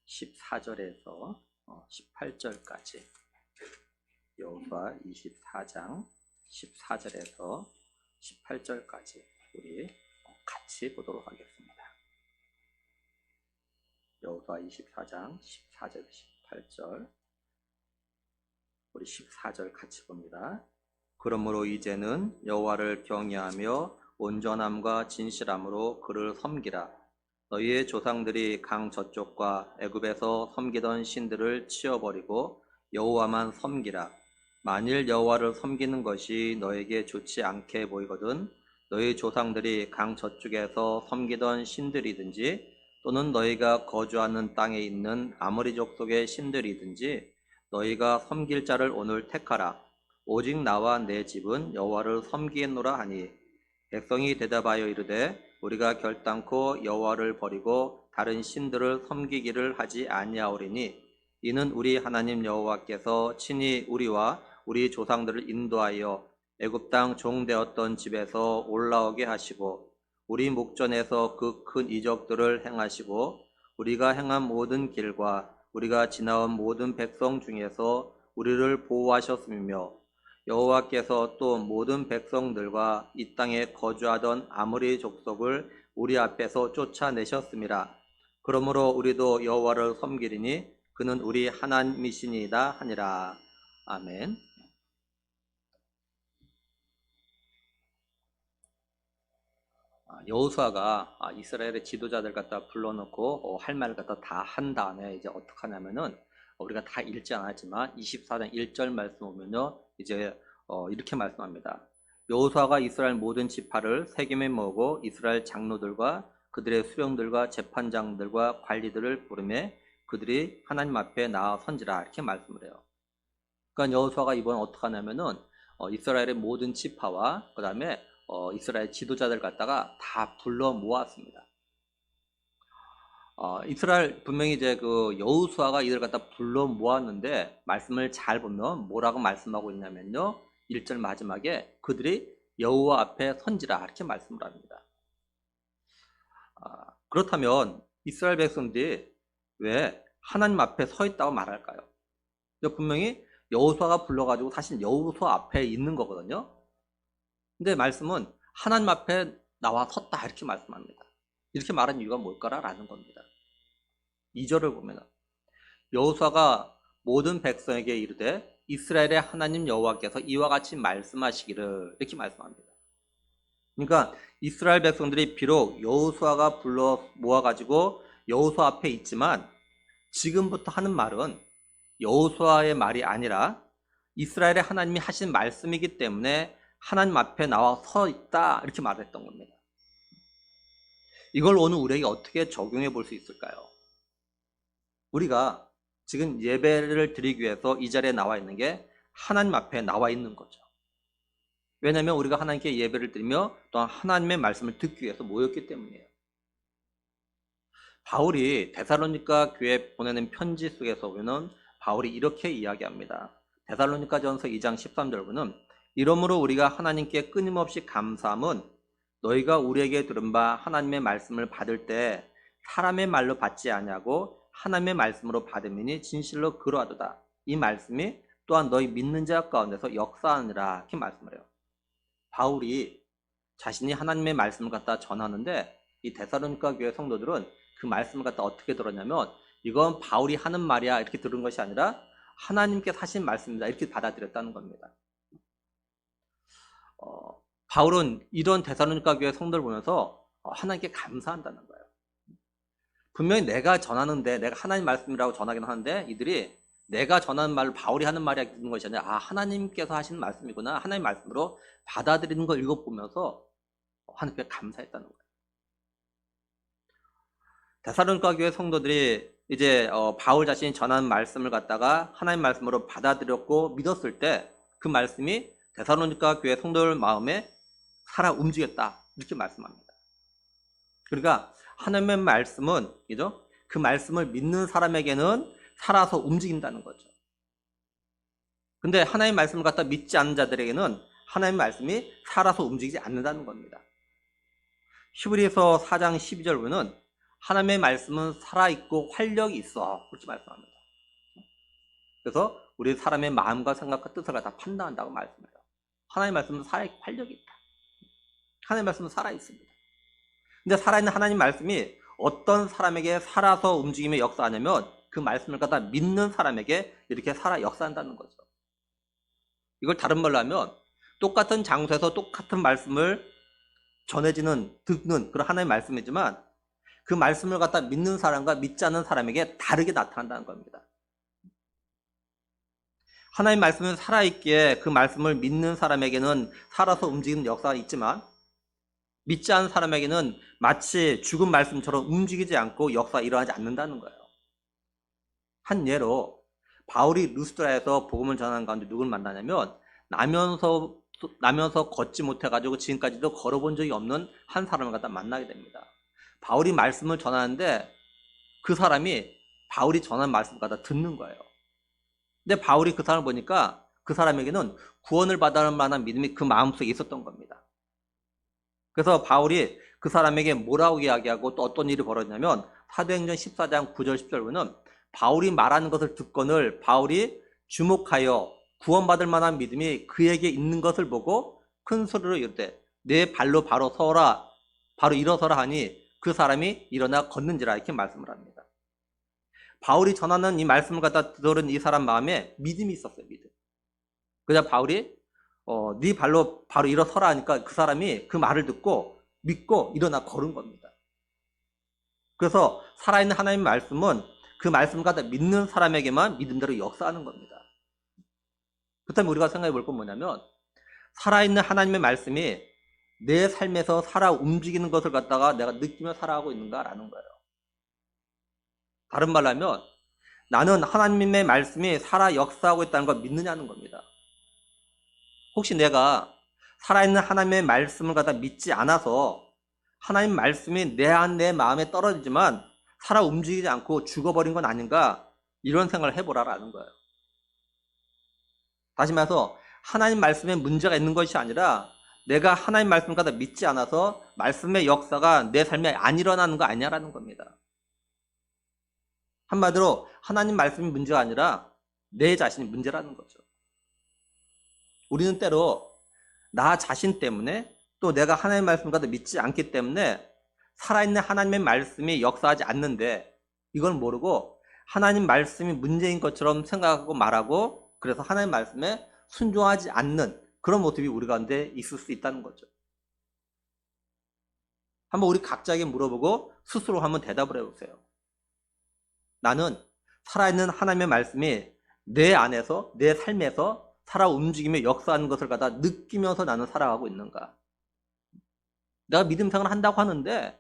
14절에서 18절까지 여호수아 24장 14절에서 18절까지 우리 같이 보도록 하겠습니다. 여호수아 24장 14절 18절 우리 14절 같이 봅니다. 그러므로 이제는 여호와를 경외하며 온전함과 진실함으로 그를 섬기라. 너희의 조상들이 강 저쪽과 애굽에서 섬기던 신들을 치워버리고 여호와만 섬기라. 만일 여호와를 섬기는 것이 너에게 좋지 않게 보이거든 너희 조상들이 강 저쪽에서 섬기던 신들이든지 또는 너희가 거주하는 땅에 있는 아모리 족속의 신들이든지 너희가 섬길 자를 오늘 택하라. 오직 나와 내 집은 여호와를 섬기겠노라 하니 백성이 대답하여 이르되 우리가 결단코 여호와를 버리고 다른 신들을 섬기기를 하지 아니하오리니 이는 우리 하나님 여호와께서 친히 우리와 우리 조상들을 인도하여 애굽 땅 종되었던 집에서 올라오게 하시고 우리 목전에서 그 큰 이적들을 행하시고 우리가 행한 모든 길과 우리가 지나온 모든 백성 중에서 우리를 보호하셨으며 여호와께서 또 모든 백성들과 이 땅에 거주하던 아모리 족속을 우리 앞에서 쫓아내셨습니다. 그러므로 우리도 여호와를 섬기리니 그는 우리 하나님이시니이다 하니라. 아멘. 여호수아가 이스라엘의 지도자들 갖다 불러놓고 할 말을 갖다 다 한 다음에 이제 어떻게 하냐면은 우리가 다 읽지 않았지만 24장 1절 말씀 보면요 이제 이렇게 말씀합니다. 여호수아가 이스라엘 모든 지파를 세겜에 모으고 이스라엘 장로들과 그들의 수령들과 재판장들과 관리들을 부르매 그들이 하나님 앞에 나아 선지라 이렇게 말씀을 해요. 그러니까 여호수아가 이번에 어떻게 하냐면은 이스라엘의 모든 지파와 그 다음에 이스라엘 지도자들 갖다가 다 불러 모았습니다. 이스라엘 분명히 이제 그 여호수아가 이들 갖다 불러 모았는데 말씀을 잘 보면 뭐라고 말씀하고 있냐면요 1절 마지막에 그들이 여호와 앞에 선지라 이렇게 말씀을 합니다. 그렇다면 이스라엘 백성들이 왜 하나님 앞에 서 있다고 말할까요? 분명히 여호수아가 불러가지고 사실 여호수아 앞에 있는 거거든요. 근데 말씀은 하나님 앞에 나와 섰다 이렇게 말씀합니다. 이렇게 말한 이유가 뭘까라는 겁니다. 2절을 보면 여호수아가 모든 백성에게 이르되 이스라엘의 하나님 여호와께서 이와 같이 말씀하시기를 이렇게 말씀합니다. 그러니까 이스라엘 백성들이 비록 여호수아가 불러 모아가지고 여호수아 앞에 있지만 지금부터 하는 말은 여호수아의 말이 아니라 이스라엘의 하나님이 하신 말씀이기 때문에 하나님 앞에 나와 서 있다 이렇게 말했던 겁니다. 이걸 오늘 우리에게 어떻게 적용해 볼 수 있을까요? 우리가 지금 예배를 드리기 위해서 이 자리에 나와 있는 게 하나님 앞에 나와 있는 거죠. 왜냐하면 우리가 하나님께 예배를 드리며 또한 하나님의 말씀을 듣기 위해서 모였기 때문이에요. 바울이 데살로니가 교회에 보내는 편지 속에서 보면 바울이 이렇게 이야기합니다. 데살로니가전서 2장 13절 보면 이러므로 우리가 하나님께 끊임없이 감사함은 너희가 우리에게 들은 바 하나님의 말씀을 받을 때 사람의 말로 받지 아니하고 하나님의 말씀으로 받음이니 진실로 그러하도다. 이 말씀이 또한 너희 믿는 자 가운데서 역사하느라 이렇게 말씀을 해요. 바울이 자신이 하나님의 말씀을 갖다 전하는데 이 데살로니가 교회 성도들은 그 말씀을 갖다 어떻게 들었냐면 이건 바울이 하는 말이야 이렇게 들은 것이 아니라 하나님께서 하신 말씀이다 이렇게 받아들였다는 겁니다. 바울은 이런 데살로니가 교회 성도를 보면서 하나님께 감사한다는 거예요. 분명히 내가 전하는데 내가 하나님 말씀이라고 전하긴 하는데 이들이 내가 전하는 말을 바울이 하는 말이 듣는 것이 아니라 하나님께서 하시는 말씀이구나 하나님 말씀으로 받아들이는 걸 읽어보면서 하나님께 감사했다는 거예요. 데살로니가 교회 성도들이 이제 바울 자신이 전하는 말씀을 갖다가 하나님 말씀으로 받아들였고 믿었을 때 그 말씀이 데살로니가 교회 성도들 마음에 살아 움직였다 이렇게 말씀합니다. 그러니까 하나님의 말씀은 그죠? 그 말씀을 믿는 사람에게는 살아서 움직인다는 거죠. 근데 하나님의 말씀을 갖다 믿지 않는 자들에게는 하나님의 말씀이 살아서 움직이지 않는다는 겁니다. 히브리서 4장 12절 보면 하나님의 말씀은 살아있고 활력이 있어. 그렇게 말씀합니다. 그래서 우리 사람의 마음과 생각과 뜻을 다 판단한다고 말씀해요. 하나님의 말씀은 살아있고 활력이 있다. 하나님의 말씀은 살아있습니다. 근데 살아있는 하나님 말씀이 어떤 사람에게 살아서 움직이며 역사하냐면 그 말씀을 갖다 믿는 사람에게 이렇게 살아 역사한다는 거죠. 이걸 다른 말로 하면 똑같은 장소에서 똑같은 말씀을 전해지는, 듣는 그런 하나님의 말씀이지만 그 말씀을 갖다 믿는 사람과 믿지 않는 사람에게 다르게 나타난다는 겁니다. 하나님의 말씀은 살아있기에 그 말씀을 믿는 사람에게는 살아서 움직이는 역사가 있지만 믿지 않는 사람에게는 마치 죽은 말씀처럼 움직이지 않고 역사가 일어나지 않는다는 거예요. 한 예로 바울이 루스드라에서 복음을 전하는 가운데 누굴 만나냐면 나면서 걷지 못해가지고 지금까지도 걸어본 적이 없는 한 사람을 갖다 만나게 됩니다. 바울이 말씀을 전하는데 그 사람이 바울이 전한 말씀을 갖다 듣는 거예요. 근데 바울이 그 사람을 보니까 그 사람에게는 구원을 받을 만한 믿음이 그 마음속에 있었던 겁니다. 그래서 바울이 그 사람에게 뭐라고 이야기하고 또 어떤 일이 벌어졌냐면 사도행전 14장 9절 10절 보면 바울이 말하는 것을 듣거늘 바울이 주목하여 구원받을 만한 믿음이 그에게 있는 것을 보고 큰 소리로 이르되 내 발로 바로 서라 바로 일어서라 하니 그 사람이 일어나 걷는지라 이렇게 말씀을 합니다. 바울이 전하는 이 말씀을 갖다 들은 이 사람 마음에 믿음이 있었어요. 믿음. 그래서 바울이 네 발로 바로 일어서라 하니까 그 사람이 그 말을 듣고 믿고 일어나 걸은 겁니다. 그래서 살아있는 하나님의 말씀은 그 말씀을 갖다 믿는 사람에게만 믿음대로 역사하는 겁니다. 그렇다면 우리가 생각해 볼 건 뭐냐면 살아있는 하나님의 말씀이 내 삶에서 살아 움직이는 것을 갖다가 내가 느끼며 살아가고 있는가라는 거예요. 다른 말로 하면 나는 하나님의 말씀이 살아 역사하고 있다는 걸 믿느냐는 겁니다. 혹시 내가 살아있는 하나님의 말씀을 갖다 믿지 않아서 하나님 말씀이 내 마음에 떨어지지만 살아 움직이지 않고 죽어버린 건 아닌가 이런 생각을 해보라라는 거예요. 다시 말해서 하나님 말씀에 문제가 있는 것이 아니라 내가 하나님 말씀을 갖다 믿지 않아서 말씀의 역사가 내 삶에 안 일어나는 거 아니냐라는 겁니다. 한마디로 하나님 말씀이 문제가 아니라 내 자신이 문제라는 거죠. 우리는 때로 나 자신 때문에 또 내가 하나님의 말씀을 갖다 믿지 않기 때문에 살아있는 하나님의 말씀이 역사하지 않는데 이걸 모르고 하나님 말씀이 문제인 것처럼 생각하고 말하고 그래서 하나님 말씀에 순종하지 않는 그런 모습이 우리 가운데 있을 수 있다는 거죠. 한번 우리 각자에게 물어보고 스스로 한번 대답을 해보세요. 나는 살아있는 하나님의 말씀이 내 안에서 내 삶에서 살아 움직이며 역사하는 것을 갖다 느끼면서 나는 살아가고 있는가? 내가 믿음 생활을 한다고 하는데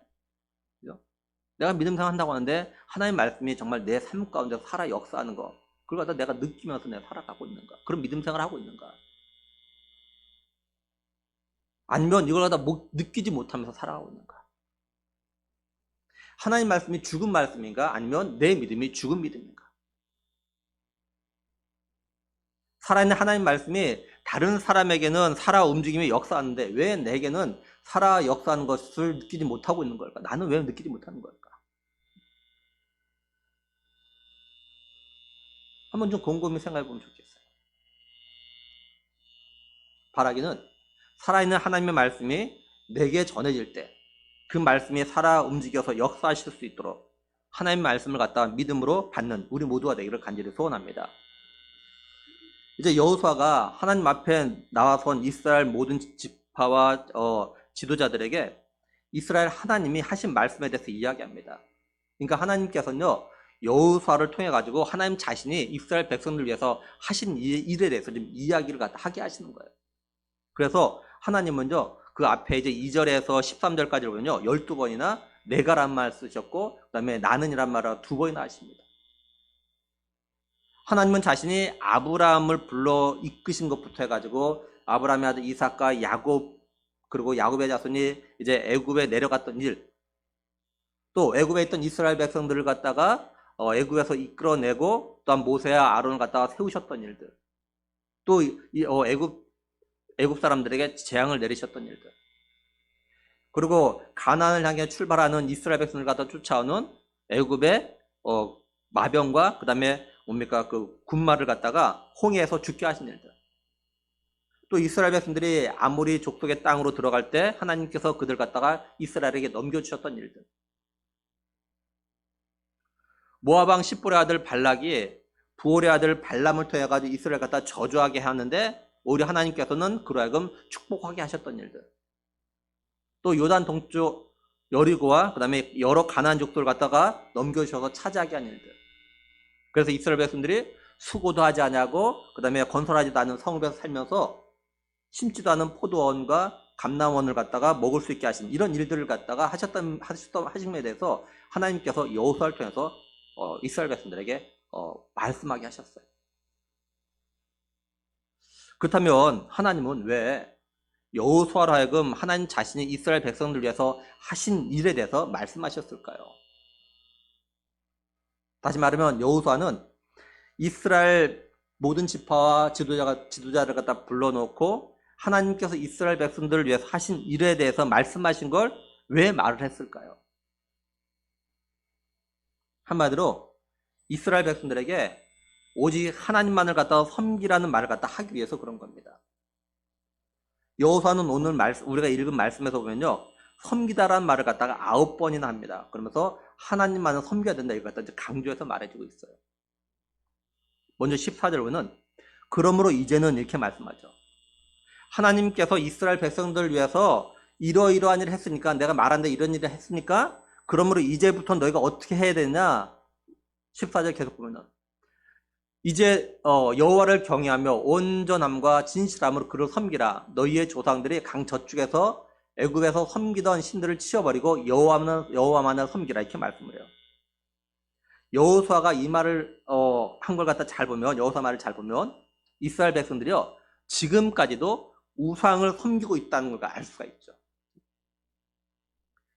하나님의 말씀이 정말 내 삶 가운데 살아 역사하는 거 그걸 갖다 내가 느끼면서 내가 살아가고 있는가? 그런 믿음 생활을 하고 있는가? 아니면 이걸 갖다 느끼지 못하면서 살아가고 있는가? 하나님 말씀이 죽은 말씀인가? 아니면 내 믿음이 죽은 믿음인가? 살아있는 하나님 말씀이 다른 사람에게는 살아 움직이며 역사하는데 왜 내게는 살아 역사하는 것을 느끼지 못하고 있는 걸까? 나는 왜 느끼지 못하는 걸까? 한번 좀 곰곰이 생각해 보면 좋겠어요. 바라기는 살아있는 하나님의 말씀이 내게 전해질 때 그 말씀이 살아 움직여서 역사하실 수 있도록 하나님의 말씀을 갖다 믿음으로 받는 우리 모두가 되기를 간절히 소원합니다. 이제 여호수아가 하나님 앞에 나와선 이스라엘 모든 지파와 지도자들에게 이스라엘 하나님이 하신 말씀에 대해서 이야기합니다. 그러니까 하나님께서는요 여호수아를 통해 가지고 하나님 자신이 이스라엘 백성들 위해서 하신 일에 대해서 좀 이야기를 갖다 하게 하시는 거예요. 그래서 하나님은요 그 앞에 이제 2절에서 13절까지 보면요 12번이나 내가란 말 쓰셨고 그다음에 나는이란 말을 2번이나 하십니다. 하나님은 자신이 아브라함을 불러 이끄신 것부터 해가지고 아브라함의 아들 이삭과 야곱 그리고 야곱의 자손이 이제 애굽에 내려갔던 일, 또 애굽에 있던 이스라엘 백성들을 갖다가 애굽에서 이끌어내고 또한 모세와 아론을 갖다가 세우셨던 일들, 또 애굽 사람들에게 재앙을 내리셨던 일들, 그리고 가나안을 향해 출발하는 이스라엘 백성을 갖다 쫓아오는 애굽의 마병과 그다음에 뭡니까 그 군마를 갖다가 홍해에서 죽게 하신 일들. 또 이스라엘 백성들이 아모리 족속의 땅으로 들어갈 때 하나님께서 그들 갖다가 이스라엘에게 넘겨주셨던 일들. 모압 왕 십볼의 아들 발락이 부올의 아들 발람을 통해 가지고 이스라엘 갖다 저주하게 하는데 오히려 하나님께서는 그로 하여금 축복하게 하셨던 일들. 또 요단 동쪽 여리고와 그다음에 여러 가나안 족속을 갖다가 넘겨주셔서 차지하게 한 일들. 그래서 이스라엘 백성들이 수고도 하지 않냐고 그다음에 건설하지도 않은 성읍에서 살면서 심지도 않은 포도원과 감람원을 갖다가 먹을 수 있게 하신 이런 일들을 갖다가 하심에 대해서 하나님께서 여호수아를 통해서 이스라엘 백성들에게 말씀하게 하셨어요. 그렇다면 하나님은 왜 여호수아로 하여금 하나님 자신이 이스라엘 백성들을 위해서 하신 일에 대해서 말씀하셨을까요? 다시 말하면 여호수아는 이스라엘 모든 지파와 지도자를 갖다 불러놓고 하나님께서 이스라엘 백성들을 위해서 하신 일에 대해서 말씀하신 걸 왜 말을 했을까요? 한마디로 이스라엘 백성들에게 오직 하나님만을 갖다가 섬기라는 말을 갖다 하기 위해서 그런 겁니다. 여호수아는 오늘 우리가 읽은 말씀에서 보면요, 섬기다라는 말을 갖다가 9번이나 합니다. 그러면서 하나님만을 섬겨야 된다 이걸 갖다 강조해서 말해주고 있어요. 먼저 14절 보면 그러므로 이제는 이렇게 말씀하죠. 하나님께서 이스라엘 백성들을 위해서 이러이러한 일을 했으니까 내가 말한데 이런 일을 했으니까 그러므로 이제부터 너희가 어떻게 해야 되냐 14절 계속 보면 이제 여호와를 경외하며 온전함과 진실함으로 그를 섬기라. 너희의 조상들이 강 저쪽에서 애굽에서 섬기던 신들을 치워버리고 여호와만을 섬기라 이렇게 말씀을 해요. 여호수아가 이 말을 한 걸 갖다 잘 보면 여호수아 말을 잘 보면 이스라엘 백성들이요 지금까지도 우상을 섬기고 있다는 걸 알 수가 있죠.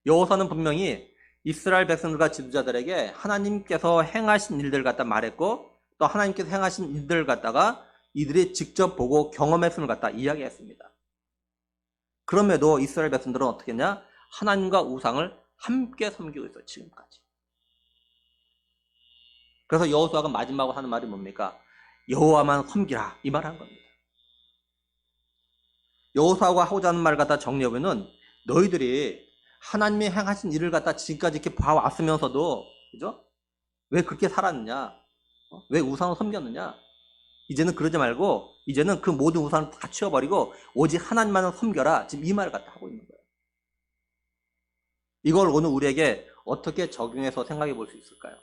여호수아는 분명히 이스라엘 백성들과 지도자들에게 하나님께서 행하신 일들을 갖다 말했고 또 하나님께서 행하신 일들을 갖다가 이들이 직접 보고 경험했음을 갖다 이야기했습니다. 그럼에도 이스라엘 백성들은 어떻게 했냐? 하나님과 우상을 함께 섬기고 있어요. 지금까지. 그래서 여호수아가 마지막으로 하는 말이 뭡니까? 여호와만 섬기라 이 말 한 겁니다. 여호수아가 하고자 하는 말을 갖다 정리해보면 너희들이 하나님이 행하신 일을 갖다 지금까지 이렇게 봐왔으면서도 그죠? 왜 그렇게 살았느냐? 왜 우상을 섬겼느냐? 이제는 그러지 말고 이제는 그 모든 우상을 다 치워버리고 오직 하나님만을 섬겨라. 지금 이 말을 갖다 하고 있는 거예요. 이걸 오늘 우리에게 어떻게 적용해서 생각해 볼 수 있을까요?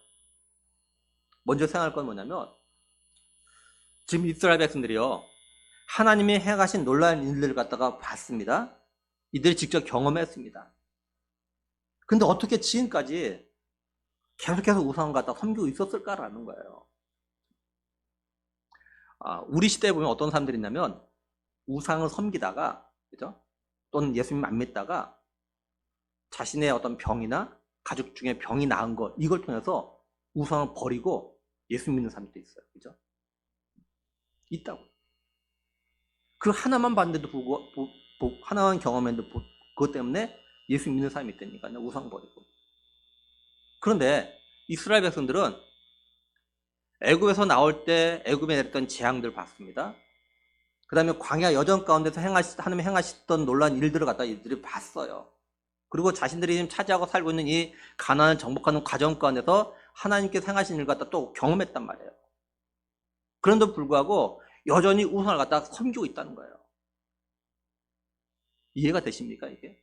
먼저 생각할 건 뭐냐면 지금 이스라엘 백성들이요 하나님이 행하신 놀라운 일들을 갖다가 봤습니다. 이들이 직접 경험했습니다. 근데 어떻게 지금까지 계속해서 우상을 갖다 섬기고 있었을까라는 거예요. 우리 시대에 보면 어떤 사람들이 있냐면 우상을 섬기다가 그죠? 또는 예수님 안 믿다가 자신의 어떤 병이나 가족 중에 병이 나은 것 이걸 통해서 우상을 버리고 예수 믿는 사람도 있어요. 그죠? 있다고. 그 하나만 봤는데도 하나만 경험했는데 그것 때문에 예수 믿는 사람이 있다니까요. 우상 버리고. 그런데 이스라엘 백성들은 애굽에서 나올 때 애굽에 내렸던 재앙들을 봤습니다. 그 다음에 광야 여정 가운데서 하나님이 행하셨던 놀라운 일들을 갖다 이들이 봤어요. 그리고 자신들이 지금 차지하고 살고 있는 이 가나안을 정복하는 과정 가운데서 하나님께서 행하신 일을 갖다 또 경험했단 말이에요. 그런데도 불구하고 여전히 우상을 갖다 섬기고 있다는 거예요. 이해가 되십니까 이게?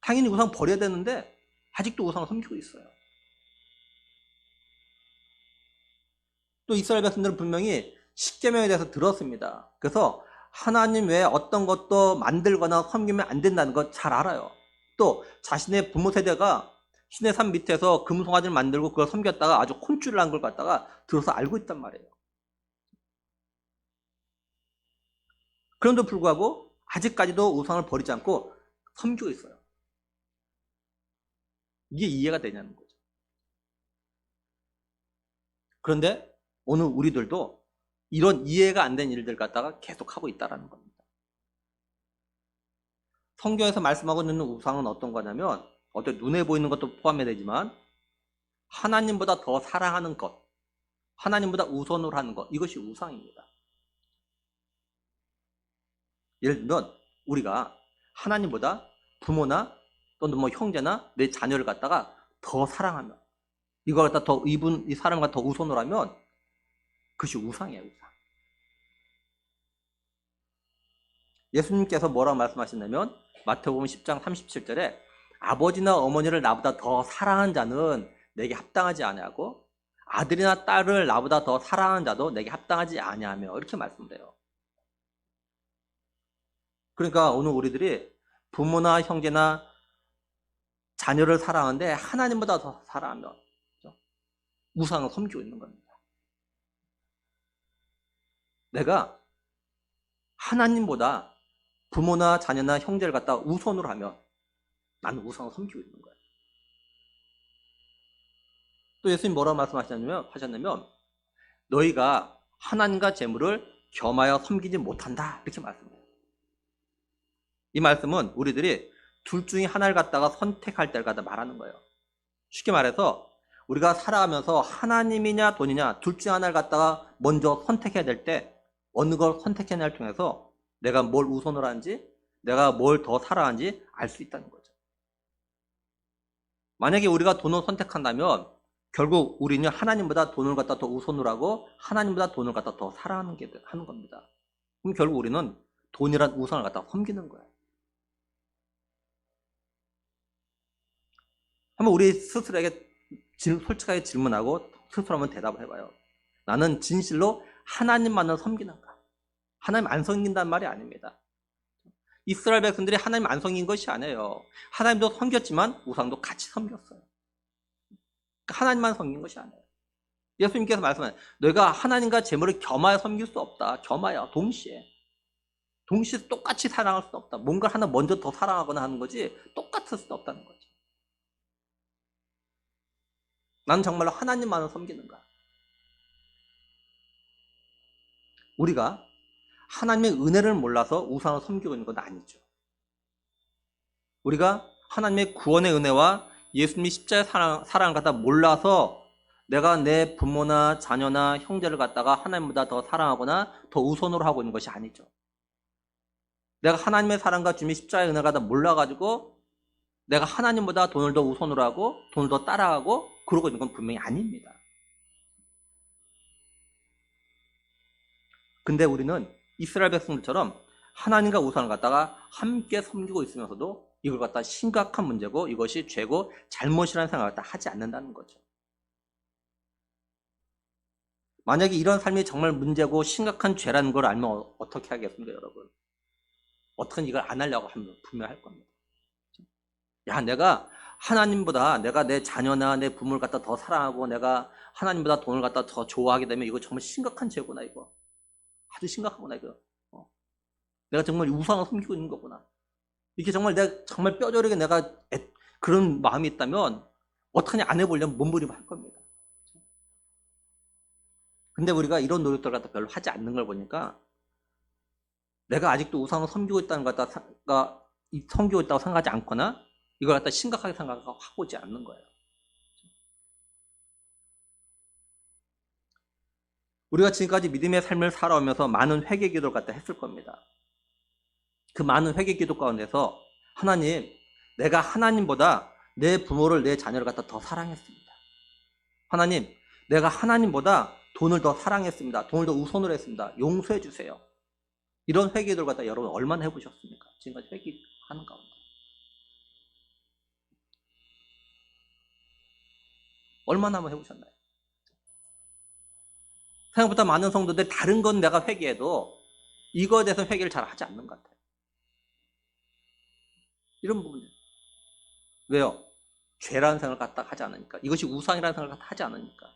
당연히 우상 버려야 되는데 아직도 우상을 섬기고 있어요. 또 이스라엘 백성들은 분명히 십계명에 대해서 들었습니다. 그래서 하나님 외에 어떤 것도 만들거나 섬기면 안 된다는 거 잘 알아요. 또 자신의 부모 세대가 신의 산 밑에서 금송아지를 만들고 그걸 섬겼다가 아주 혼쭐을 난 걸 갖다가 들어서 알고 있단 말이에요. 그런데도 불구하고 아직까지도 우상을 버리지 않고 섬기고 있어요. 이게 이해가 되냐는 거죠. 그런데 오늘 우리들도 이런 이해가 안 된 일들 갖다가 계속 하고 있다는 겁니다. 성경에서 말씀하고 있는 우상은 어떤 거냐면 어떤 눈에 보이는 것도 포함이 되지만 하나님보다 더 사랑하는 것, 하나님보다 우선으로 하는 것, 이것이 우상입니다. 예를 들면 우리가 하나님보다 부모나 또는 뭐 형제나 내 자녀를 갖다가 더 사랑하면, 이걸 갖다 이 사람과 더 우선으로 하면 그것이 우상이에요, 우상. 예수님께서 뭐라고 말씀하셨냐면 마태복음 10장 37절에 아버지나 어머니를 나보다 더 사랑하는 자는 내게 합당하지 아니하고 아들이나 딸을 나보다 더 사랑하는 자도 내게 합당하지 아니하며, 이렇게 말씀돼요. 그러니까 오늘 우리들이 부모나 형제나 자녀를 사랑하는데 하나님보다 더 사랑하면 우상을 섬기고 있는 겁니다. 내가 하나님보다 부모나 자녀나 형제를 갖다 우선으로 하면 나는 우상을 섬기고 있는 거예요. 또 예수님 뭐라고 말씀하셨냐면 너희가 하나님과 재물을 겸하여 섬기지 못한다, 이렇게 말씀해요. 이 말씀은 우리들이 둘 중에 하나를 갖다가 선택할 때를 갖다 말하는 거예요. 쉽게 말해서 우리가 살아가면서 하나님이냐 돈이냐 둘 중에 하나를 갖다가 먼저 선택해야 될 때 어느 걸 선택해냐를 통해서 내가 뭘 우선으로 하는지, 내가 뭘 더 사랑하는지 알 수 있다는 거죠. 만약에 우리가 돈을 선택한다면 결국 우리는 하나님보다 돈을 갖다 더 우선으로 하고 하나님보다 돈을 갖다 더 사랑하는 게 하는 겁니다. 그럼 결국 우리는 돈이란 우선을 갖다 섬기는 거예요. 한번 우리 스스로에게 솔직하게 질문하고 스스로 한번 대답을 해봐요. 나는 진실로 하나님만을 섬기는가? 하나님 안 섬긴다는 말이 아닙니다. 이스라엘 백성들이 하나님 안 섬긴 것이 아니에요. 하나님도 섬겼지만 우상도 같이 섬겼어요. 하나님만 섬긴 것이 아니에요. 예수님께서 말씀하세요. 너희가 하나님과 재물을 겸하여 섬길 수 없다. 겸하여, 동시에 똑같이 사랑할 수 없다. 뭔가 하나 먼저 더 사랑하거나 하는 거지 똑같을 수 없다는 거죠. 나는 정말로 하나님만을 섬기는가? 우리가 하나님의 은혜를 몰라서 우상을 섬기고 있는 건 아니죠. 우리가 하나님의 구원의 은혜와 예수님이 십자가의 사랑을 갖다 몰라서 내가 내 부모나 자녀나 형제를 갖다가 하나님보다 더 사랑하거나 더 우선으로 하고 있는 것이 아니죠. 내가 하나님의 사랑과 주님의 십자가의 은혜를 갖다 몰라가지고 내가 하나님보다 돈을 더 우선으로 하고 돈을 더 따라가고 그러고 있는 건 분명히 아닙니다. 근데 우리는 이스라엘 백성들처럼 하나님과 우상을 갖다가 함께 섬기고 있으면서도 이걸 갖다 심각한 문제고 이것이 죄고 잘못이라는 생각을 갖다 하지 않는다는 거죠. 만약에 이런 삶이 정말 문제고 심각한 죄라는 걸 알면 어떻게 하겠습니까, 여러분? 어떻게 이걸 안 하려고 하면 분명히 할 겁니다. 야, 내가 하나님보다 내가 내 자녀나 내 부모를 갖다 더 사랑하고 내가 하나님보다 돈을 갖다 더 좋아하게 되면 이거 정말 심각한 죄구나, 이거. 아주 심각하구나, 이거. 내가 정말 우상을 섬기고 있는 거구나. 이게 정말 내가 정말 뼈저리게 내가 그런 마음이 있다면 어떡하냐, 안 해보려면 몸부림할 겁니다. 근데 우리가 이런 노력들을 갖다 별로 하지 않는 걸 보니까 내가 아직도 우상을 섬기고 있다는 것 갖다가 섬기고 있다고 생각하지 않거나 이걸 갖다 심각하게 생각하고 오지 않는 거예요. 우리가 지금까지 믿음의 삶을 살아오면서 많은 회개 기도를 갖다 했을 겁니다. 그 많은 회개 기도 가운데서 하나님, 내가 하나님보다 내 부모를, 내 자녀를 갖다 더 사랑했습니다. 하나님, 내가 하나님보다 돈을 더 사랑했습니다. 돈을 더 우선으로 했습니다. 용서해 주세요. 이런 회개 기도를 갖다 여러분 얼마나 해보셨습니까? 지금까지 회개하는 가운데. 얼마나 한번 해보셨나요? 생각보다 많은 성도들 다른 건 내가 회개해도 이거에 대해서 회개를 잘 하지 않는 것 같아요. 이런 부분이에요. 왜요? 죄라는 생각을 갖다 하지 않으니까. 이것이 우상이라는 생각을 갖다 하지 않으니까.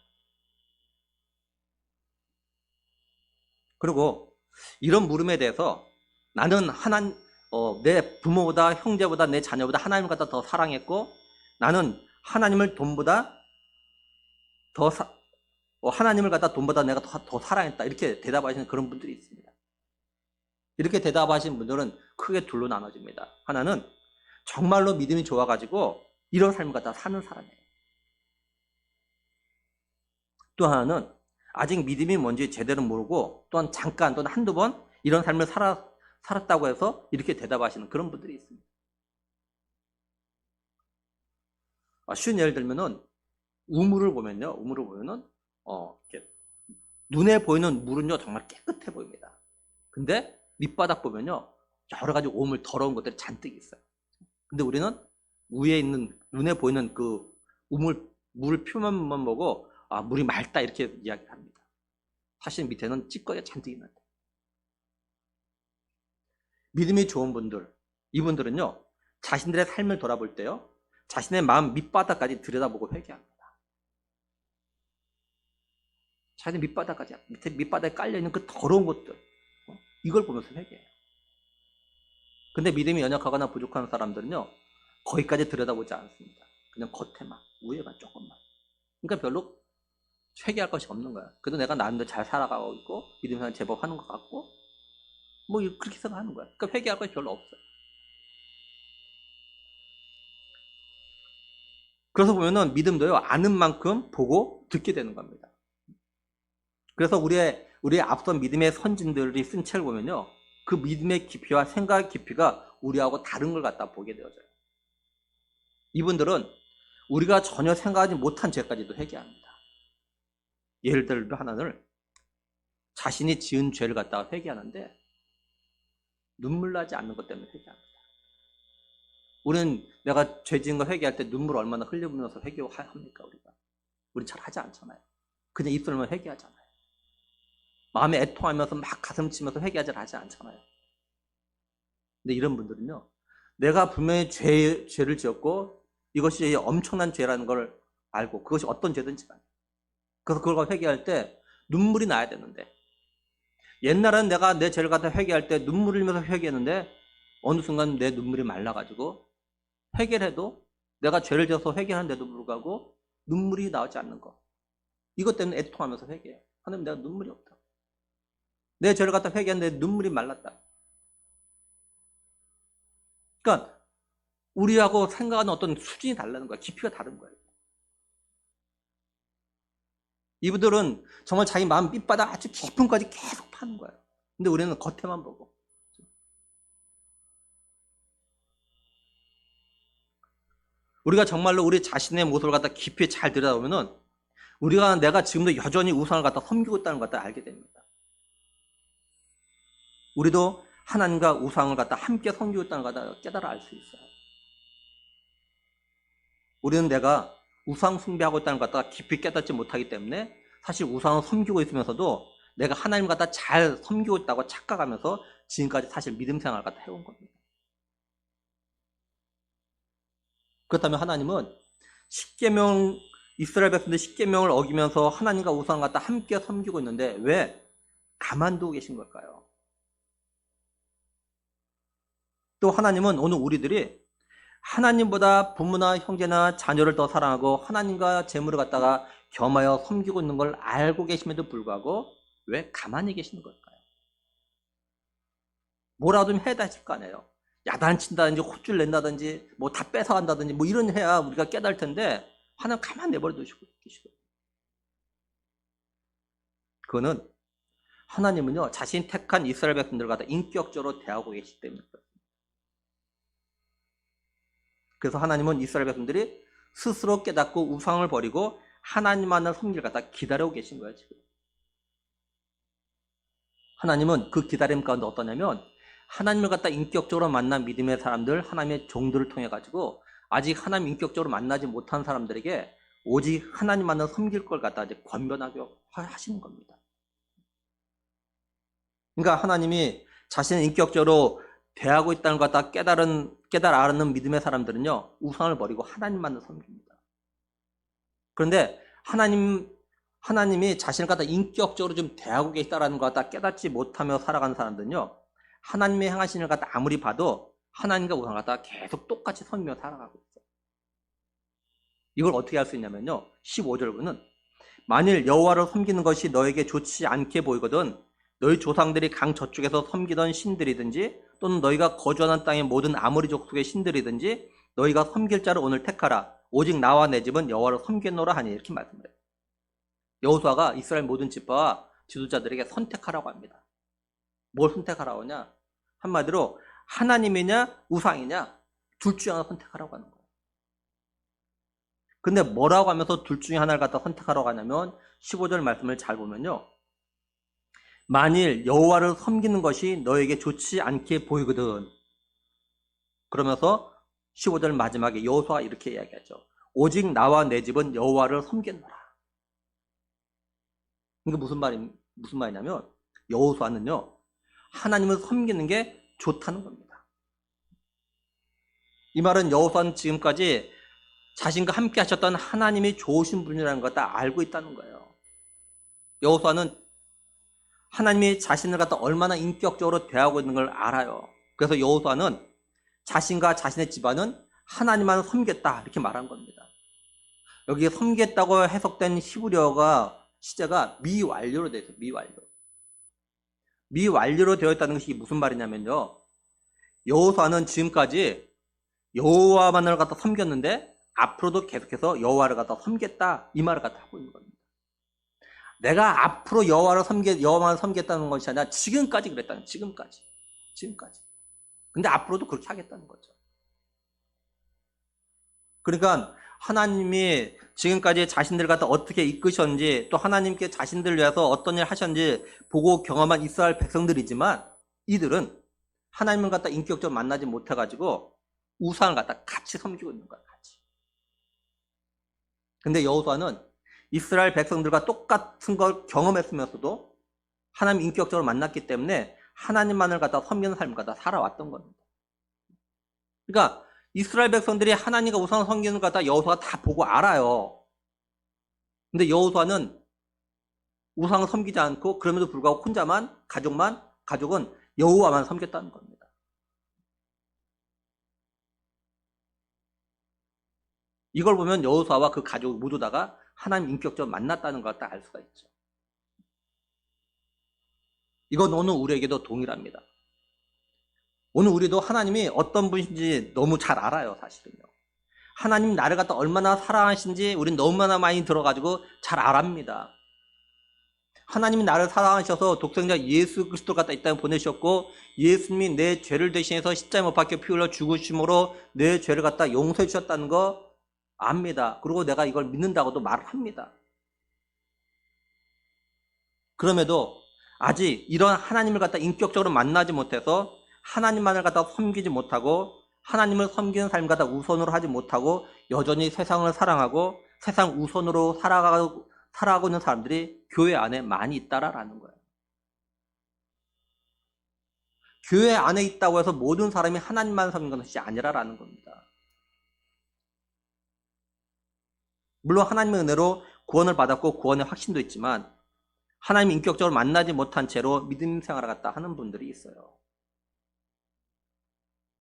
그리고 이런 물음에 대해서 나는 내 부모보다 형제보다 내 자녀보다 하나님을 갖다 더 사랑했고 나는 하나님을 돈보다 하나님을 갖다 돈보다 내가 더 사랑했다. 이렇게 대답하시는 그런 분들이 있습니다. 이렇게 대답하신 분들은 크게 둘로 나눠집니다. 하나는 정말로 믿음이 좋아가지고 이런 삶을 갖다 사는 사람이에요. 또 하나는 아직 믿음이 뭔지 제대로 모르고 또한 잠깐 또는 한두 번 이런 삶을 살았다고 해서 이렇게 대답하시는 그런 분들이 있습니다. 쉬운 예를 들면은 우물을 보면은 이렇게 눈에 보이는 물은요 정말 깨끗해 보입니다. 근데 밑바닥 보면요 여러 가지 오물 더러운 것들이 잔뜩 있어요. 근데 우리는 위에 있는 눈에 보이는 그 물 표면만 보고 물이 맑다 이렇게 이야기를 합니다. 사실 밑에는 찌꺼기가 잔뜩 있는데. 믿음이 좋은 분들, 이분들은요 자신들의 삶을 돌아볼 때요 자신의 마음 밑바닥까지 들여다보고 회개합니다. 자신의 밑바닥까지, 밑바닥에 깔려있는 그 더러운 것들, 이걸 보면서 회개해요. 근데 믿음이 연약하거나 부족한 사람들은요 거기까지 들여다보지 않습니다. 그냥 겉에만, 위에만 조금만. 그러니까 별로 회개할 것이 없는 거야. 그래도 내가 나름대로 잘 살아가고 있고 믿음 생활 제법 하는 것 같고 뭐 그렇게 생각하는 거야. 그러니까 회개할 것이 별로 없어요. 그래서 보면은 믿음도요 아는 만큼 보고 듣게 되는 겁니다. 그래서 우리의 앞선 믿음의 선진들이 쓴 책을 보면요 그 믿음의 깊이와 생각의 깊이가 우리하고 다른 걸 갖다 보게 되어져요. 이분들은 우리가 전혀 생각하지 못한 죄까지도 회개합니다. 예를 들어 하나는 자신이 지은 죄를 갖다가 회개하는데 눈물 나지 않는 것 때문에 회개합니다. 우리는 내가 죄 지은 거 회개할 때 눈물 얼마나 흘려보면서 회개합니까? 우리 잘 하지 않잖아요. 그냥 입술만 회개하잖아요. 마음에 애통하면서 막 가슴 치면서 회개하지 않잖아요. 근데 이런 분들은요 내가 분명히 죄를 지었고 이것이 엄청난 죄라는 걸 알고 그것이 어떤 죄든지 간에 그래서 그걸 회개할 때 눈물이 나야 되는데 옛날에는 내가 내 죄를 갖다 회개할 때 눈물을 흘리면서 회개했는데 어느 순간 내 눈물이 말라가지고 회개를 해도 내가 죄를 지어서 회개하는데도 불구하고 눈물이 나오지 않는 거 이것 때문에 애통하면서 회개해. 하나님 내가 눈물이 없다. 내 죄를 갖다 회개했는데 눈물이 말랐다. 그러니까 우리하고 생각하는 어떤 수준이 다르는 거야. 깊이가 다른 거예요. 이분들은 정말 자기 마음 밑바닥 아주 깊은까지 계속 파는 거예요. 근데 우리는 겉에만 보고. 우리가 정말로 우리 자신의 모습을 갖다 깊이 잘 들여다보면은 내가 지금도 여전히 우상을 갖다 섬기고 있다는 걸 갖다 알게 됩니다. 우리도 하나님과 우상을 갖다 함께 섬기고 있다는 걸 갖다 깨달아 알 수 있어요. 우리는 내가 우상 숭배하고 있다는 걸 갖다 깊이 깨닫지 못하기 때문에 사실 우상을 섬기고 있으면서도 내가 하나님 갖다 잘 섬기고 있다고 착각하면서 지금까지 사실 믿음 생활을 갖다 해온 겁니다. 그렇다면 하나님은 이스라엘 백성들 10계명을 어기면서 하나님과 우상 갖다 함께 섬기고 있는데 왜 가만두고 계신 걸까요? 또 하나님은 오늘 우리들이 하나님보다 부모나 형제나 자녀를 더 사랑하고 하나님과 재물을 갖다가 겸하여 섬기고 있는 걸 알고 계심에도 불구하고 왜 가만히 계시는 걸까요? 뭐라도 좀 해야 되실 거 아니에요. 야단친다든지 혼쭐 낸다든지 뭐 다 뺏어간다든지 뭐 이런 해야 우리가 깨달을 텐데 하나님 가만히 내버려 두시고 계시고 그거는 하나님은요 자신 택한 이스라엘 백성들을 갖다 인격적으로 대하고 계시기 때문입니다. 그래서 하나님은 이스라엘 백성들이 스스로 깨닫고 우상을 버리고 하나님만을 섬길 갖다 기다리고 계신 거예요. 지금 하나님은 그 기다림 가운데 어떠냐면 하나님을 갖다 인격적으로 만난 믿음의 사람들, 하나님의 종들을 통해 가지고 아직 하나님 인격적으로 만나지 못한 사람들에게 오직 하나님만을 섬길 걸 갖다 이제 권변하게 하시는 겁니다. 그러니까 하나님이 자신을 인격적으로 대하고 있다는 것 갖다 깨달아 아는 믿음의 사람들은요 우상을 버리고 하나님만을 섬깁니다. 그런데 하나님이 자신을 갖다 인격적으로 좀 대하고 계시다라는 것 갖다 깨닫지 못하며 살아가는 사람들은요 하나님의 행하시는 것 갖다 아무리 봐도 하나님과 우상을 갖다 계속 똑같이 섬기며 살아가고 있어요. 이걸 어떻게 할 수 있냐면요 15절 보면 만일 여호와를 섬기는 것이 너에게 좋지 않게 보이거든 너희 조상들이 강 저쪽에서 섬기던 신들이든지 또는 너희가 거주하는 땅의 모든 아모리 족속의 신들이든지 너희가 섬길 자를 오늘 택하라. 오직 나와 내 집은 여호와를 섬겠노라 하니 이렇게 말씀해요. 여호수아가 이스라엘 모든 지파와 지도자들에게 선택하라고 합니다. 뭘 선택하라고 하냐? 한마디로 하나님이냐 우상이냐 둘 중에 하나 선택하라고 하는 거예요. 근데 뭐라고 하면서 둘 중에 하나를 갖다 선택하라고 하냐면 15절 말씀을 잘 보면요. 만일 여호와를 섬기는 것이 너에게 좋지 않게 보이거든. 그러면서 15절 마지막에 여호수아가 이렇게 이야기하죠. 오직 나와 내 집은 여호와를 섬겠노라. 이게 무슨 말이냐면 여호수아는요. 하나님을 섬기는 게 좋다는 겁니다. 이 말은 여호수아는 지금까지 자신과 함께 하셨던 하나님이 좋으신 분이라는 걸 다 알고 있다는 거예요. 여호수아는 하나님이 자신을 갖다 얼마나 인격적으로 대하고 있는 걸 알아요. 그래서 여호수아는 자신과 자신의 집안은 하나님만 섬겼다 이렇게 말한 겁니다. 여기 섬겼다고 해석된 히브리어가 시제가 미완료로 되어 있어요. 미완료로 되어 있다는 것이 무슨 말이냐면요. 여호수아는 지금까지 여호와만을 갖다 섬겼는데 앞으로도 계속해서 여호와를 갖다 섬겠다 이 말을 갖다 하고 있는 겁니다. 내가 앞으로 여호와만 섬겠다는 것이 아니라 지금까지 그랬다는 지금까지. 근데 앞으로도 그렇게 하겠다는 거죠. 그러니까 하나님이 지금까지 자신들 갖다 어떻게 이끄셨는지 또 하나님께 자신들을 위해서 어떤 일 하셨는지 보고 경험한 이스라엘 백성들이지만 이들은 하나님을 갖다 인격적으로 만나지 못해가지고 우상을 갖다 같이 섬기고 있는 거야. 같이. 근데 여호수아는 이스라엘 백성들과 똑같은 걸 경험했으면서도 하나님 인격적으로 만났기 때문에 하나님만을 갖다 섬기는 삶을 갖다 살아왔던 겁니다. 그러니까 이스라엘 백성들이 하나님과 우상을 섬기는 걸 갖다 여호수아가 다 보고 알아요. 근데 여호수아는 우상을 섬기지 않고 그럼에도 불구하고 혼자만 가족은 여호와만 섬겼다는 겁니다. 이걸 보면 여호수아와 그 가족 모두 다가 하나님 인격적으로 만났다는 걸 딱 알 수가 있죠. 이건 오늘 우리에게도 동일합니다. 오늘 우리도 하나님이 어떤 분인지 너무 잘 알아요, 사실은요. 하나님 나를 갖다 얼마나 사랑하신지 우린 너무나 많이 들어가지고 잘 알합니다. 하나님이 나를 사랑하셔서 독생자 예수 그리스도 갖다 이 땅에 보내셨고 예수님이 내 죄를 대신해서 십자가에 못 박혀 피 흘려 죽으심으로 내 죄를 갖다 용서해 주셨다는 거 압니다. 그리고 내가 이걸 믿는다고도 말을 합니다. 그럼에도 아직 이런 하나님을 갖다 인격적으로 만나지 못해서 하나님만을 갖다 섬기지 못하고 하나님을 섬기는 삶을 갖다 우선으로 하지 못하고 여전히 세상을 사랑하고 세상 우선으로 살아가고 있는 사람들이 교회 안에 많이 있다라는 거예요. 교회 안에 있다고 해서 모든 사람이 하나님만 섬기는 것이 아니라라는 겁니다. 물론 하나님의 은혜로 구원을 받았고 구원의 확신도 있지만 하나님 인격적으로 만나지 못한 채로 믿음 생활을 갖다 하는 분들이 있어요.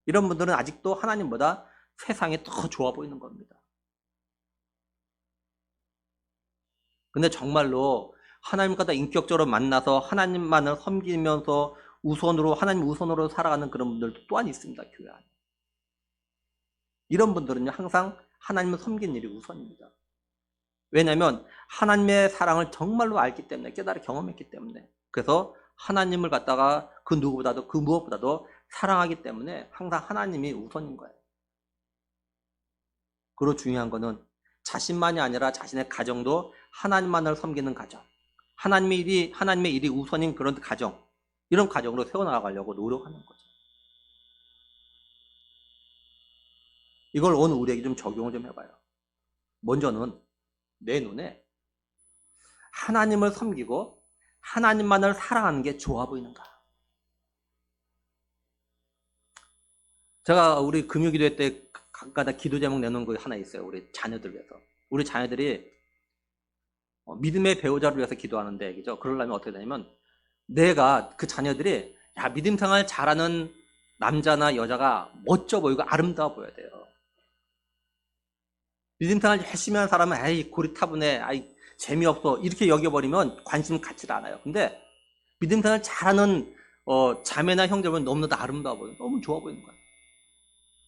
이런 분들은 아직도 하나님보다 세상이 더 좋아 보이는 겁니다. 근데 정말로 하나님과 인격적으로 만나서 하나님만을 섬기면서 하나님 우선으로 살아가는 그런 분들도 또한 있습니다. 교회 안에. 이런 분들은요 항상 하나님을 섬기는 일이 우선입니다. 왜냐하면 하나님의 사랑을 정말로 알기 때문에 깨달아 경험했기 때문에 그래서 하나님을 갖다가 그 누구보다도 그 무엇보다도 사랑하기 때문에 항상 하나님이 우선인 거예요. 그리고 중요한 거는 자신만이 아니라 자신의 가정도 하나님만을 섬기는 가정, 하나님의 일이 우선인 그런 가정, 이런 가정으로 세워나가려고 노력하는 거죠. 이걸 오늘 우리에게 좀 적용을 좀 해봐요. 먼저는 내 눈에 하나님을 섬기고 하나님만을 사랑하는 게 좋아 보이는가? 제가 우리 금요기도회 때 각각 기도 제목 내놓은 거 하나 있어요. 우리 자녀들 위해서. 우리 자녀들이 믿음의 배우자를 위해서 기도하는데, 그죠? 그러려면 어떻게 되냐면, 내가 그 자녀들이, 믿음 생활 잘하는 남자나 여자가 멋져 보이고 아름다워 보여야 돼요. 믿음 생활 열심히 하는 사람은, 고리타분해, 재미없어. 이렇게 여겨버리면 관심 갖지를 않아요. 근데 믿음 생활 잘하는 자매나 형제 보면 너무나도 아름다워 보여요. 너무 좋아 보이는 거야.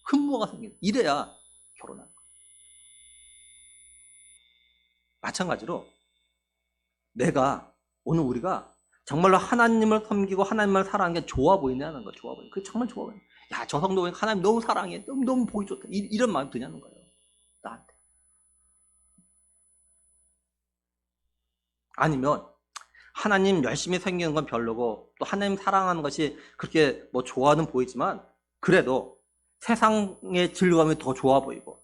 흠모가 생기는. 이래야 결혼하는 거야. 마찬가지로 오늘 우리가 정말로 하나님을 섬기고 하나님을 사랑하는 게 좋아 보이냐는 거야. 좋아 보이는. 그게 정말 좋아 보이는 거야. 야, 저 성도 보니까 하나님 너무 사랑해. 너무 보기 좋다. 이런 마음이 드냐는 거예요. 나한테. 아니면 하나님 열심히 섬기는 건 별로고 또 하나님 사랑하는 것이 그렇게 뭐 좋아는 보이지만 그래도 세상의 즐거움이 더 좋아 보이고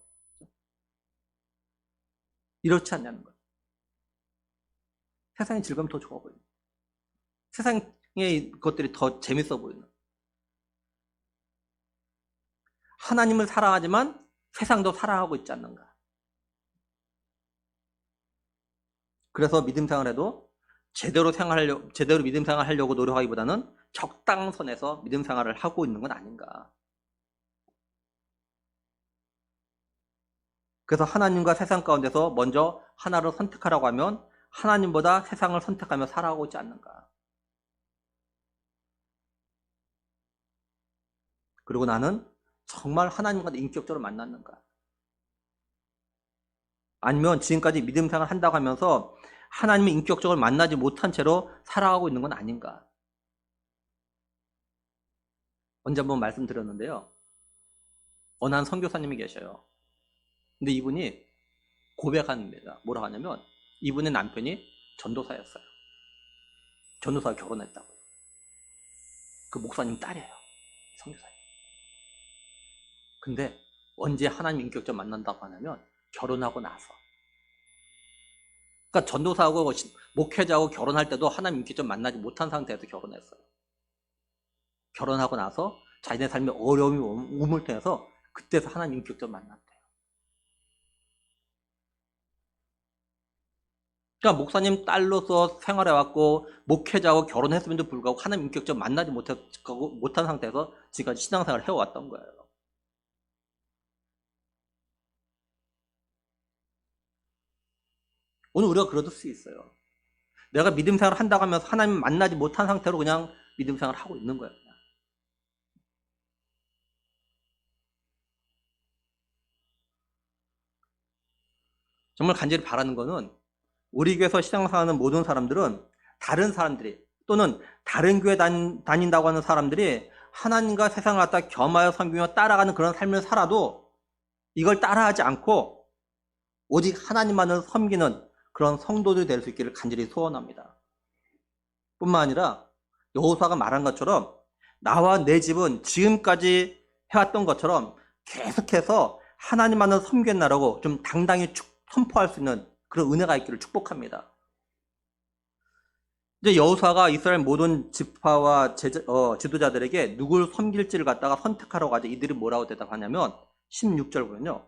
이렇지 않냐는 거예요. 세상의 즐거움이 더 좋아 보이는, 세상의 것들이 더 재밌어 보이는. 하나님을 사랑하지만 세상도 사랑하고 있지 않는가. 그래서 믿음 생활에도 제대로 믿음 생활 하려고 노력하기보다는 적당선에서 믿음 생활을 하고 있는 건 아닌가. 그래서 하나님과 세상 가운데서 먼저 하나를 선택하라고 하면 하나님보다 세상을 선택하며 살아가고 있지 않는가. 그리고 나는 정말 하나님과 인격적으로 만났는가. 아니면 지금까지 믿음 생활 한다고 하면서 하나님을 인격적으로 만나지 못한 채로 살아가고 있는 건 아닌가. 언제 한번 말씀드렸는데요. 어느 한 선교사님이 계셔요. 근데 이분이 고백합니다. 뭐라고 하냐면 이분의 남편이 전도사였어요. 전도사가 결혼했다고요. 그 목사님 딸이에요. 선교사님. 근데 언제 하나님 인격적으로 만난다고 하냐면 결혼하고 나서. 그러니까 전도사하고 목회자하고 결혼할 때도 하나님 인격적으로 만나지 못한 상태에서 결혼했어요. 결혼하고 나서 자신의 삶에 어려움이 우물통해서 그때서 하나님 인격적으로 만났대요. 그러니까 목사님 딸로서 생활해왔고 목회자하고 결혼했음에도 불구하고 하나님 인격적으로 만나지 못한 상태에서 지금까지 신앙생활을 해왔던 거예요. 오늘 우리가 그러실 수 있어요. 내가 믿음 생활을 한다고 하면서 하나님 만나지 못한 상태로 그냥 믿음 생활을 하고 있는 거예요. 그냥. 정말 간절히 바라는 거는 우리 교회에서 신앙생활하는 모든 사람들은 다른 사람들이 또는 다른 교회 다닌다고 하는 사람들이 하나님과 세상을 갖다 겸하여 섬기며 따라가는 그런 삶을 살아도 이걸 따라하지 않고 오직 하나님만을 섬기는 그런 성도들이 될 수 있기를 간절히 소원합니다. 뿐만 아니라 여호수아가 말한 것처럼 나와 내 집은 지금까지 해왔던 것처럼 계속해서 하나님만을 섬겼나라고 좀 당당히 선포할 수 있는 그런 은혜가 있기를 축복합니다. 이제 여호수아가 이스라엘 모든 지파와 지도자들에게 누굴 섬길지를 갖다가 선택하라고 하자 이들이 뭐라고 대답하냐면 16절 보면요.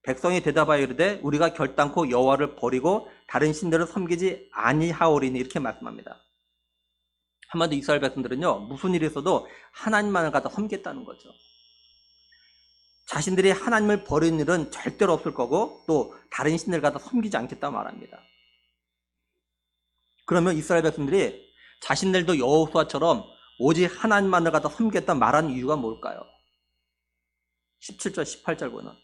백성이 대답하여 이르되 우리가 결단코 여호와를 버리고 다른 신들을 섬기지 아니하오리니 이렇게 말씀합니다. 한마디로 이스라엘 백성들은요. 무슨 일이 있어도 하나님만을 갖다 섬겠다는 거죠. 자신들이 하나님을 버리는 일은 절대로 없을 거고 또 다른 신들을 갖다 섬기지 않겠다 말합니다. 그러면 이스라엘 백성들이 자신들도 여호수아처럼 오직 하나님만을 갖다 섬겠다 말하는 이유가 뭘까요? 17절 18절 보면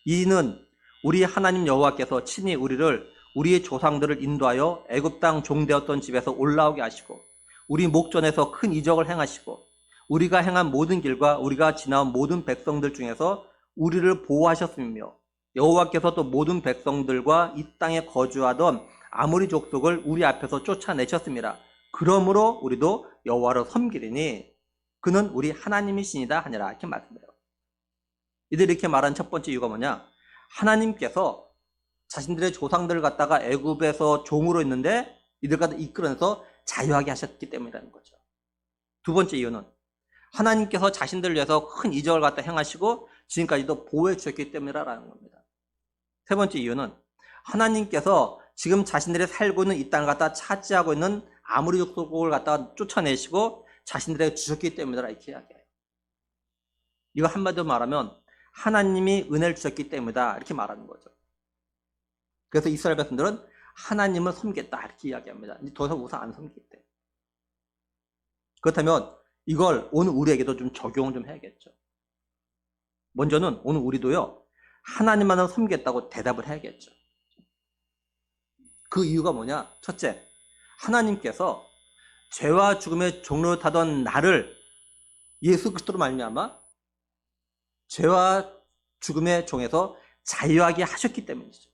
이는 우리 하나님 여호와께서 친히 우리의 조상들을 인도하여 애굽 땅 종되었던 집에서 올라오게 하시고 우리 목전에서 큰 이적을 행하시고 우리가 행한 모든 길과 우리가 지나온 모든 백성들 중에서 우리를 보호하셨으며 여호와께서 또 모든 백성들과 이 땅에 거주하던 아모리 족속을 우리 앞에서 쫓아내셨습니다. 그러므로 우리도 여호와를 섬기리니 그는 우리 하나님이시니라 하니라 이렇게 말씀해요. 이들이 이렇게 말한 첫 번째 이유가 뭐냐? 하나님께서 자신들의 조상들을 갖다가 애굽에서 종으로 있는데 이들 갖다 이끌어내서 자유하게 하셨기 때문이라는 거죠. 두 번째 이유는 하나님께서 자신들을 위해서 큰 이적을 갖다 행하시고 지금까지도 보호해 주셨기 때문이라는 겁니다. 세 번째 이유는 하나님께서 지금 자신들이 살고 있는 이 땅을 갖다 차지하고 있는 아모리 족속을 갖다가 쫓아내시고 자신들에게 주셨기 때문이라 이렇게 이야기해요. 이거 한마디로 말하면 하나님이 은혜를 주셨기 때문이다 이렇게 말하는 거죠. 그래서 이스라엘 백성들은 하나님을 섬기겠다 이렇게 이야기합니다. 더 이상 우상 안 섬기겠대. 그렇다면 이걸 오늘 우리에게도 좀 적용을 좀 해야겠죠. 먼저는 오늘 우리도요, 하나님만을 섬기겠다고 대답을 해야겠죠. 그 이유가 뭐냐? 첫째, 하나님께서 죄와 죽음의 종로를 타던 나를 예수 그리스도로 말미암아 죄와 죽음의 종에서 자유하게 하셨기 때문이죠.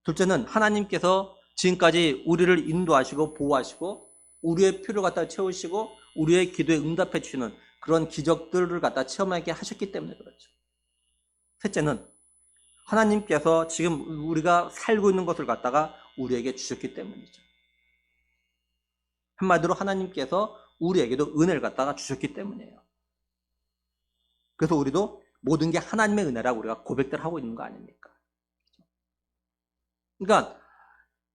둘째는 하나님께서 지금까지 우리를 인도하시고 보호하시고 우리의 필요를 갖다 채우시고 우리의 기도에 응답해 주시는 그런 기적들을 갖다 체험하게 하셨기 때문에 그렇죠. 셋째는 하나님께서 지금 우리가 살고 있는 것을 갖다가 우리에게 주셨기 때문이죠. 한마디로 하나님께서 우리에게도 은혜를 갖다가 주셨기 때문이에요. 그래서 우리도 모든 게 하나님의 은혜라고 우리가 고백들 하고 있는 거 아닙니까? 그러니까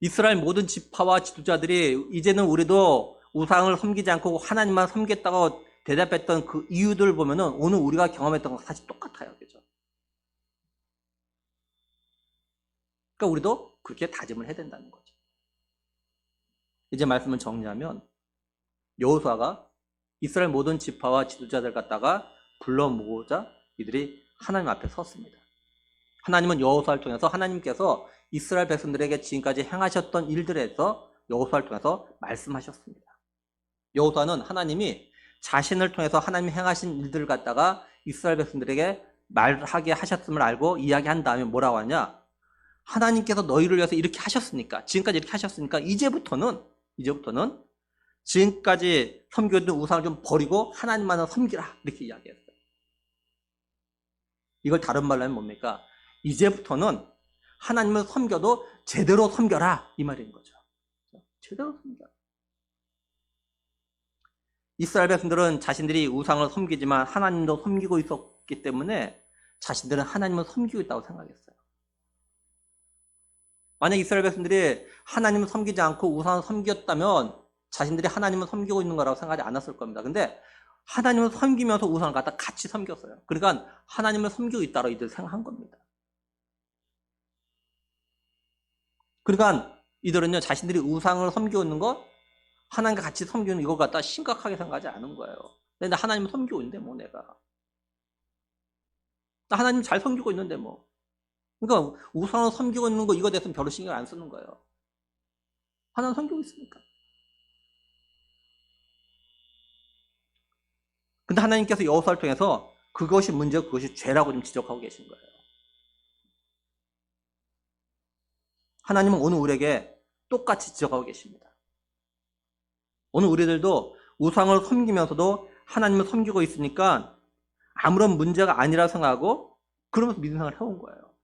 이스라엘 모든 지파와 지도자들이 이제는 우리도 우상을 섬기지 않고 하나님만 섬기겠다고 대답했던 그 이유들을 보면은 오늘 우리가 경험했던 거 사실 똑같아요. 그죠? 그러니까 우리도 그렇게 다짐을 해야 된다는 거죠. 이제 말씀을 정리하면 여호수아가 이스라엘 모든 지파와 지도자들 갖다가 불러 모으자 이들이 하나님 앞에 섰습니다. 하나님은 여호수아를 통해서 하나님께서 이스라엘 백성들에게 지금까지 행하셨던 일들에서 여호수아를 통해서 말씀하셨습니다. 여호수아는 하나님이 자신을 통해서 하나님이 행하신 일들을 갖다가 이스라엘 백성들에게 말하게 하셨음을 알고 이야기한 다음에 뭐라고 하냐? 하나님께서 너희를 위해서 이렇게 하셨으니까, 지금까지 이렇게 하셨으니까 이제부터는 지금까지 섬겨던 우상을 좀 버리고 하나님만을 섬기라, 이렇게 이야기했어요. 이걸 다른 말로 하면 뭡니까? 이제부터는 하나님을 섬겨도 제대로 섬겨라, 이 말인 거죠. 제대로 섬겨라. 이스라엘 백성들은 자신들이 우상을 섬기지만 하나님도 섬기고 있었기 때문에 자신들은 하나님을 섬기고 있다고 생각했어요. 만약 이스라엘 백성들이 하나님을 섬기지 않고 우상을 섬겼다면 자신들이 하나님을 섬기고 있는 거라고 생각하지 않았을 겁니다. 근데 하나님을 섬기면서 우상을 갖다 같이 섬겼어요. 그러니까 하나님을 섬기고 있다고 이들 생각한 겁니다. 그러니까 이들은요, 자신들이 우상을 섬기고 있는 거, 하나님과 같이 섬기는 이걸 갖다 심각하게 생각하지 않은 거예요. 근데 하나님을 섬기고 있는데 뭐 내가. 나 하나님 잘 섬기고 있는데 뭐. 그러니까 우상을 섬기고 있는 거 이거 됐으면 별로 신경 안 쓰는 거예요. 하나님 섬기고 있으니까. 근데 하나님께서 여호수아를 통해서 그것이 문제고 그것이 죄라고 좀 지적하고 계신 거예요. 하나님은 오늘 우리에게 똑같이 지적하고 계십니다. 오늘 우리들도 우상을 섬기면서도 하나님을 섬기고 있으니까 아무런 문제가 아니라 생각하고 그러면서 믿음 생활을 해온 거예요.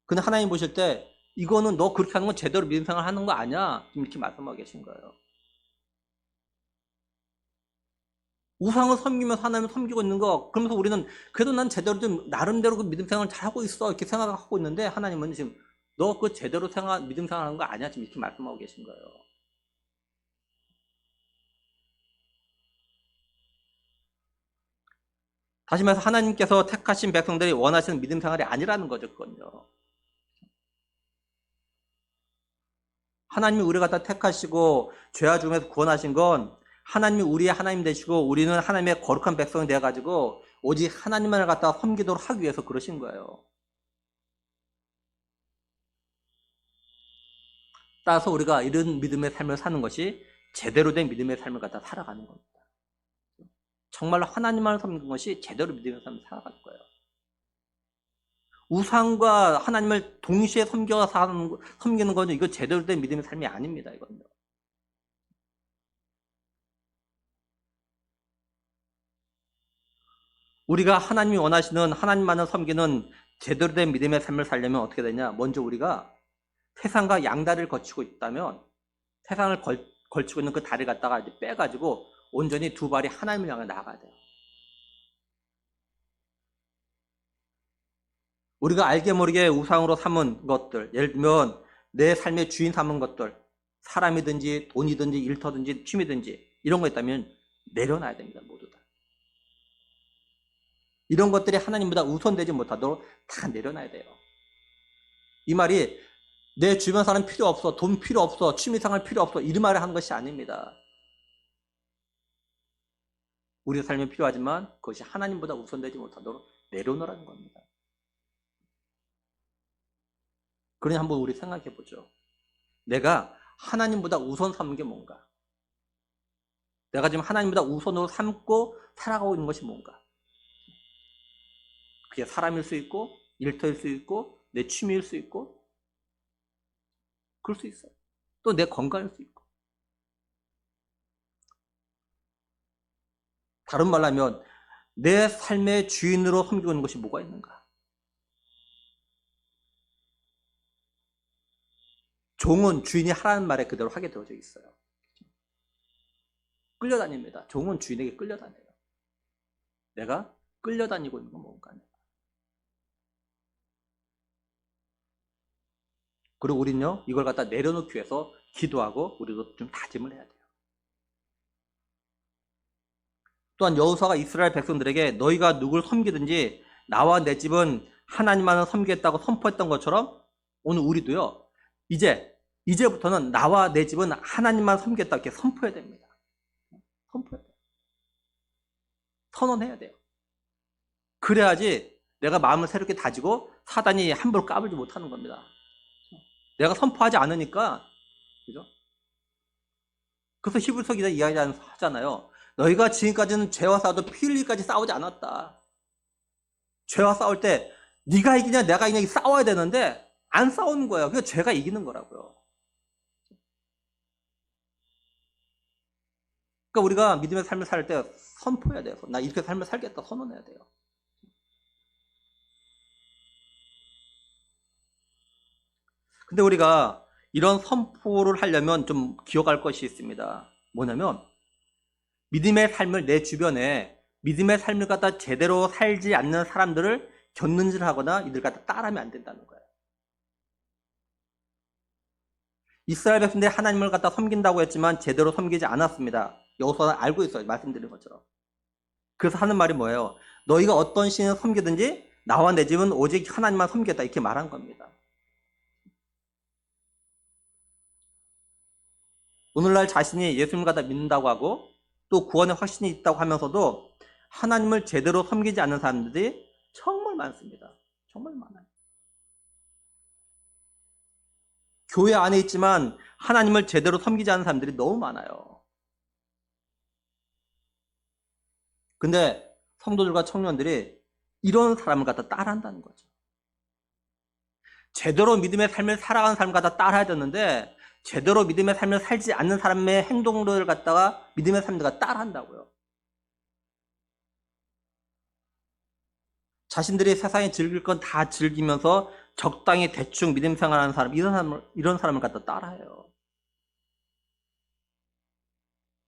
근데 하나님 보실 때 이거는 너 그렇게 하는 건 제대로 믿음 생활 하는 거 아니야, 이렇게 말씀하고 계신 거예요. 우상을 섬기면서 하나님을 섬기고 있는 거, 그러면서 우리는 그래도 난 제대로 좀 나름대로 그 믿음 생활을 잘하고 있어, 이렇게 생각하고 있는데 하나님은 지금 너 그 제대로 믿음 생활하는 거 아니야, 지금 이렇게 말씀하고 계신 거예요. 다시 말해서 하나님께서 택하신 백성들이 원하시는 믿음 생활이 아니라는 거죠, 그건요. 하나님이 우리를 갖다 택하시고 죄와 죽음에서 구원하신 건 하나님이 우리의 하나님 되시고 우리는 하나님의 거룩한 백성이 되어가지고 오직 하나님만을 갖다가 섬기도록 하기 위해서 그러신 거예요. 따라서 우리가 이런 믿음의 삶을 사는 것이 제대로 된 믿음의 삶을 갖다 살아가는 겁니다. 정말로 하나님만을 섬기는 것이 제대로 믿음의 삶을 살아가는 거예요. 우상과 하나님을 동시에 섬기는 거죠. 이거 제대로 된 믿음의 삶이 아닙니다. 이건요. 우리가 하나님이 원하시는 하나님만을 섬기는 제대로 된 믿음의 삶을 살려면 어떻게 되냐? 먼저 우리가 세상과 양다리를 거치고 있다면 세상을 걸치고 있는 그 다리를 갖다가 이제 빼가지고 온전히 두 발이 하나님을 향해 나아가야 돼요. 우리가 알게 모르게 우상으로 삼은 것들, 예를 들면 내 삶의 주인 삼은 것들, 사람이든지 돈이든지 일터든지 취미든지 이런 거 있다면 내려놔야 됩니다. 모두 다. 이런 것들이 하나님보다 우선되지 못하도록 다 내려놔야 돼요. 이 말이 내 주변 사람 필요 없어, 돈 필요 없어, 취미생활 필요 없어, 이런 말을 하는 것이 아닙니다. 우리의 삶이 필요하지만 그것이 하나님보다 우선되지 못하도록 내려놓으라는 겁니다. 그러니 한번 우리 생각해 보죠. 내가 하나님보다 우선 삼는 게 뭔가? 내가 지금 하나님보다 우선으로 삼고 살아가고 있는 것이 뭔가? 그게 사람일 수 있고, 일터일 수 있고, 내 취미일 수 있고, 그럴 수 있어요. 또 내 건강일 수 있고. 다른 말로 하면 내 삶의 주인으로 섬기고 있는 것이 뭐가 있는가? 종은 주인이 하라는 말에 그대로 하게 되어져 있어요. 끌려다닙니다. 종은 주인에게 끌려다녀요. 내가 끌려다니고 있는 건 뭔가? 그리고 우리는요, 이걸 갖다 내려놓기 위해서 기도하고 우리도 좀 다짐을 해야 돼요. 또한 여호수아가 이스라엘 백성들에게 너희가 누굴 섬기든지 나와 내 집은 하나님만을 섬기겠다고 선포했던 것처럼 오늘 우리도요, 이제부터는 나와 내 집은 하나님만 섬기겠다 이렇게 선포해야 됩니다. 선포해야 돼요. 선언해야 돼요. 그래야지 내가 마음을 새롭게 다지고 사단이 함부로 까불지 못하는 겁니다. 내가 선포하지 않으니까, 그죠? 그래서 히브리서 기자 이야기하잖아요. 너희가 지금까지는 죄와 싸워도 피 흘리기까지 싸우지 않았다. 죄와 싸울 때 네가 이기냐 내가 이기냐 싸워야 되는데 안 싸우는 거예요. 그래서 죄가 이기는 거라고요. 그러니까 우리가 믿음의 삶을 살 때 선포해야 돼요. 나 이렇게 삶을 살겠다 선언해야 돼요. 근데 우리가 이런 선포를 하려면 좀 기억할 것이 있습니다. 뭐냐면 믿음의 삶을 내 주변에 믿음의 삶을 갖다 제대로 살지 않는 사람들을 곁눈질 하거나 이들 갖다 따라하면 안 된다는 거예요. 이스라엘 백성들이 하나님을 갖다 섬긴다고 했지만 제대로 섬기지 않았습니다. 여호수아는 알고 있어요. 말씀드린 것처럼. 그래서 하는 말이 뭐예요? 너희가 어떤 신을 섬기든지 나와 내 집은 오직 하나님만 섬기겠다 이렇게 말한 겁니다. 오늘날 자신이 예수님을 갖다 믿는다고 하고 또 구원의 확신이 있다고 하면서도 하나님을 제대로 섬기지 않는 사람들이 정말 많습니다. 정말 많아요. 교회 안에 있지만 하나님을 제대로 섬기지 않는 사람들이 너무 많아요. 근데 성도들과 청년들이 이런 사람을 갖다 따라한다는 거죠. 제대로 믿음의 삶을 살아가는 사람을 갖다 따라야 되는데 제대로 믿음의 삶을 살지 않는 사람의 행동들을 갖다가 믿음의 삶들과 따라한다고요. 자신들이 세상에 즐길 건 다 즐기면서 적당히 대충 믿음 생활하는 사람, 이런 사람을 갖다 따라해요.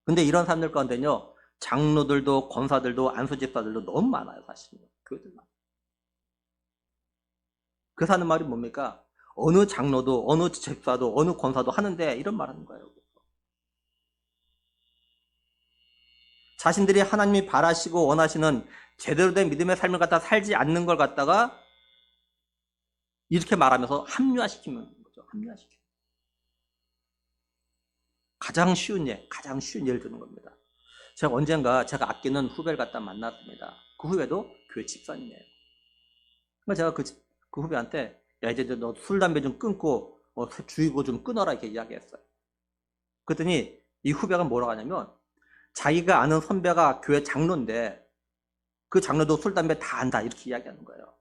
근데 이런 사람들 가운데는요, 장로들도 권사들도 안수집사들도 너무 많아요, 사실. 교회들만. 그래서 하는 말이 뭡니까? 어느 장로도 어느 집사도 어느 권사도 하는데 이런 말 하는 거예요. 자신들이 하나님이 바라시고 원하시는 제대로 된 믿음의 삶을 갖다 살지 않는 걸 갖다가 이렇게 말하면서 합리화시키는 거죠. 합리화시키는. 가장 쉬운 예를 드는 겁니다. 제가 언젠가 제가 아끼는 후배를 갖다 만났습니다. 그 후배도 교회 집사님이에요. 그래서 제가 그 후배한테 야 이제 너 술 담배 좀 끊고 주의고 좀 끊어라 이렇게 이야기했어요. 그랬더니 이 후배가 뭐라고 하냐면 자기가 아는 선배가 교회 장로인데 그 장로도 술 담배 다 한다 이렇게 이야기하는 거예요.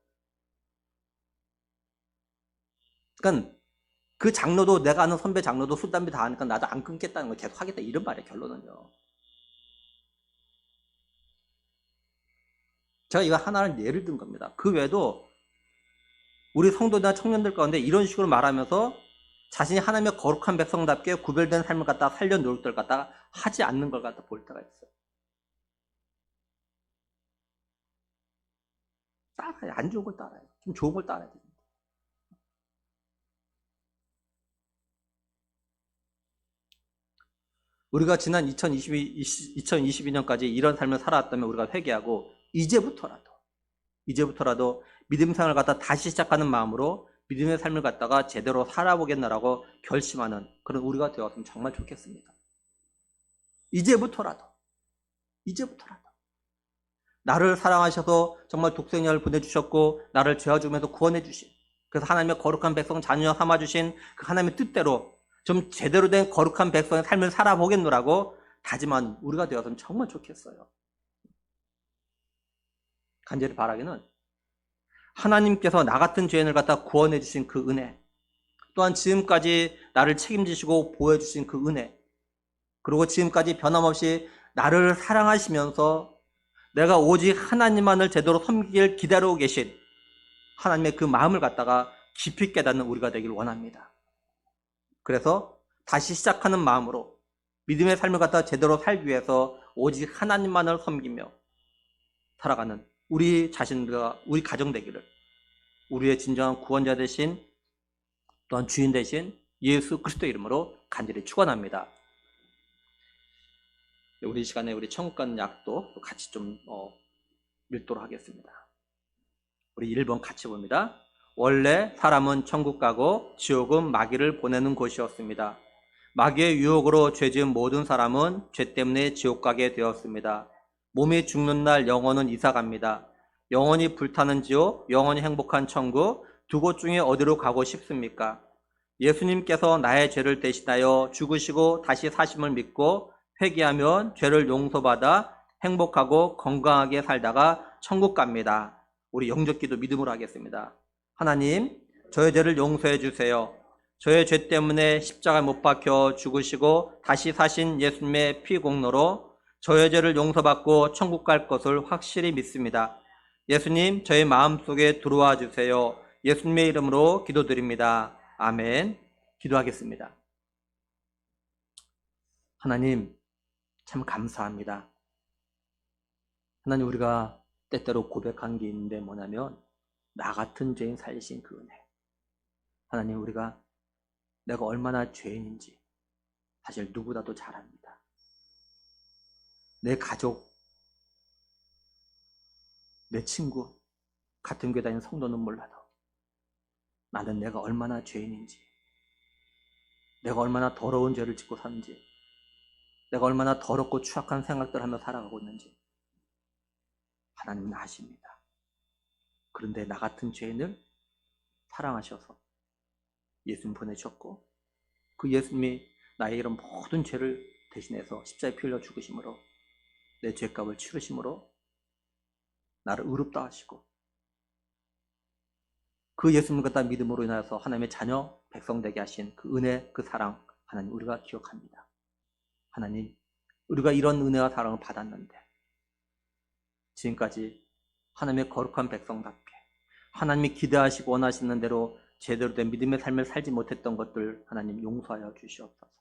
그러니까 그 장로도 내가 아는 선배 장로도 술 담배 다 하니까 나도 안 끊겠다는 걸 계속 하겠다 이런 말이에요. 결론은요. 제가 이거 하나를 예를 든 겁니다. 그 외에도 우리 성도나 청년들 가운데 이런 식으로 말하면서 자신이 하나님의 거룩한 백성답게 구별된 삶을 갖다 살려 노력들 갖다가 하지 않는 걸 갖다 볼 때가 있어요. 따라요. 안 좋은 걸 따라요. 좀 좋은 걸 따라야 됩니다. 우리가 지난 2022년까지 이런 삶을 살아왔다면 우리가 회개하고 이제부터라도 믿음 생활을 갖다 다시 시작하는 마음으로 믿음의 삶을 갖다가 제대로 살아보겠나라고 결심하는 그런 우리가 되었으면 정말 좋겠습니다. 이제부터라도 나를 사랑하셔서 정말 독생자를 보내주셨고 나를 죄와 죽음에서 구원해 주신, 그래서 하나님의 거룩한 백성 자녀 삼아주신 그 하나님의 뜻대로 좀 제대로 된 거룩한 백성의 삶을 살아보겠노라고 다짐한 우리가 되었으면 정말 좋겠어요. 간절히 바라기는 하나님께서 나 같은 죄인을 갖다 구원해 주신 그 은혜, 또한 지금까지 나를 책임지시고 보호해 주신 그 은혜, 그리고 지금까지 변함없이 나를 사랑하시면서 내가 오직 하나님만을 제대로 섬기길 기다리고 계신 하나님의 그 마음을 갖다가 깊이 깨닫는 우리가 되길 원합니다. 그래서 다시 시작하는 마음으로 믿음의 삶을 갖다가 제대로 살기 위해서 오직 하나님만을 섬기며 살아가는 우리 자신과 우리 가정 되기를 우리의 진정한 구원자 되신 또한 주인 되신 예수 그리스도 이름으로 간절히 축원합니다. 우리 시간에 우리 천국 가는 약도 같이 좀 밀도록 하겠습니다. 우리 1번 같이 봅니다. 원래 사람은 천국 가고 지옥은 마귀를 보내는 곳이었습니다. 마귀의 유혹으로 죄 지은 모든 사람은 죄 때문에 지옥 가게 되었습니다. 몸이 죽는 날 영혼은 이사 갑니다. 영원히 불타는 지옥, 영원히 행복한 천국, 두 곳 중에 어디로 가고 싶습니까? 예수님께서 나의 죄를 대신하여 죽으시고 다시 사심을 믿고 회개하면 죄를 용서받아 행복하고 건강하게 살다가 천국 갑니다. 우리 영접기도 믿음으로 하겠습니다. 하나님, 저의 죄를 용서해 주세요. 저의 죄 때문에 십자가에 못 박혀 죽으시고 다시 사신 예수님의 피 공로로 저의 죄를 용서받고 천국 갈 것을 확실히 믿습니다. 예수님, 저의 마음속에 들어와 주세요. 예수님의 이름으로 기도드립니다. 아멘. 기도하겠습니다. 하나님, 참 감사합니다. 하나님, 우리가 때때로 고백한 게 있는데 뭐냐면 나 같은 죄인 살리신 그 은혜. 하나님, 우리가 내가 얼마나 죄인인지 사실 누구보다도 잘 압니다. 내 가족, 내 친구, 같은 교회 다니는 성도는 몰라도 나는 내가 얼마나 죄인인지, 내가 얼마나 더러운 죄를 짓고 사는지, 내가 얼마나 더럽고 추악한 생각들을 하며 살아가고 있는지 하나님은 아십니다. 그런데 나 같은 죄인을 사랑하셔서 예수님 보내셨고 그 예수님이 나의 이런 모든 죄를 대신해서 십자가에 피 흘려 죽으심으로 내 죄값을 치르심으로 나를 의롭다 하시고 그 예수님을 갖다 믿음으로 인하여서 하나님의 자녀 백성 되게 하신 그 은혜, 그 사랑 하나님 우리가 기억합니다. 하나님, 우리가 이런 은혜와 사랑을 받았는데 지금까지 하나님의 거룩한 백성답게 하나님이 기대하시고 원하시는 대로 제대로 된 믿음의 삶을 살지 못했던 것들 하나님 용서하여 주시옵소서.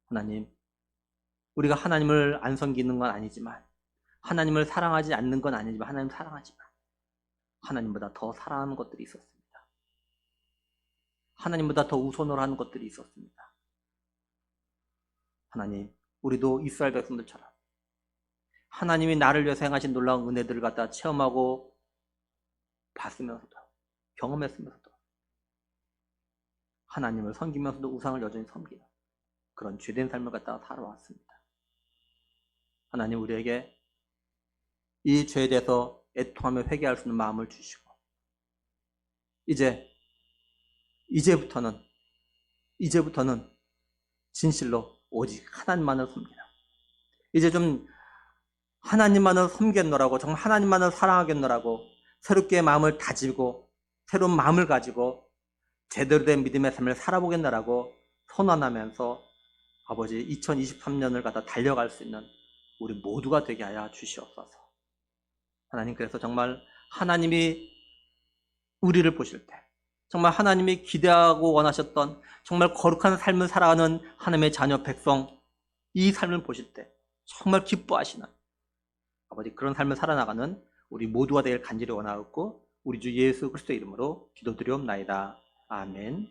하나님, 우리가 하나님을 안 섬기는 건 아니지만 하나님을 사랑하지 않는 건 아니지만 하나님 사랑하지만 하나님보다 더 사랑하는 것들이 있었습니다. 하나님보다 더 우선으로 하는 것들이 있었습니다. 하나님, 우리도 이스라엘 백성들처럼 하나님이 나를 위해서 행하신 놀라운 은혜들을 갖다 체험하고 봤으면서도 경험했으면서도 하나님을 섬기면서도 우상을 여전히 섬기는 그런 죄된 삶을 갖다가 살아왔습니다. 하나님, 우리에게 이 죄에 대해서 애통하며 회개할 수 있는 마음을 주시고 이제부터는 진실로 오직 하나님만을 섬기라. 이제 좀 하나님만을 섬겠노라고, 정말 하나님만을 사랑하겠노라고 새롭게 마음을 다지고 새로운 마음을 가지고 제대로 된 믿음의 삶을 살아보겠노라고 선언하면서 아버지 2023년을 갖다 달려갈 수 있는 우리 모두가 되게 하여 주시옵소서. 하나님, 그래서 정말 하나님이 우리를 보실 때 정말 하나님이 기대하고 원하셨던 정말 거룩한 삶을 살아가는 하나님의 자녀 백성, 이 삶을 보실 때 정말 기뻐하시는 아버지 그런 삶을 살아나가는 우리 모두가 되길 간절히 원하옵고 우리 주 예수 그리스도 이름으로 기도드리옵나이다. 아멘.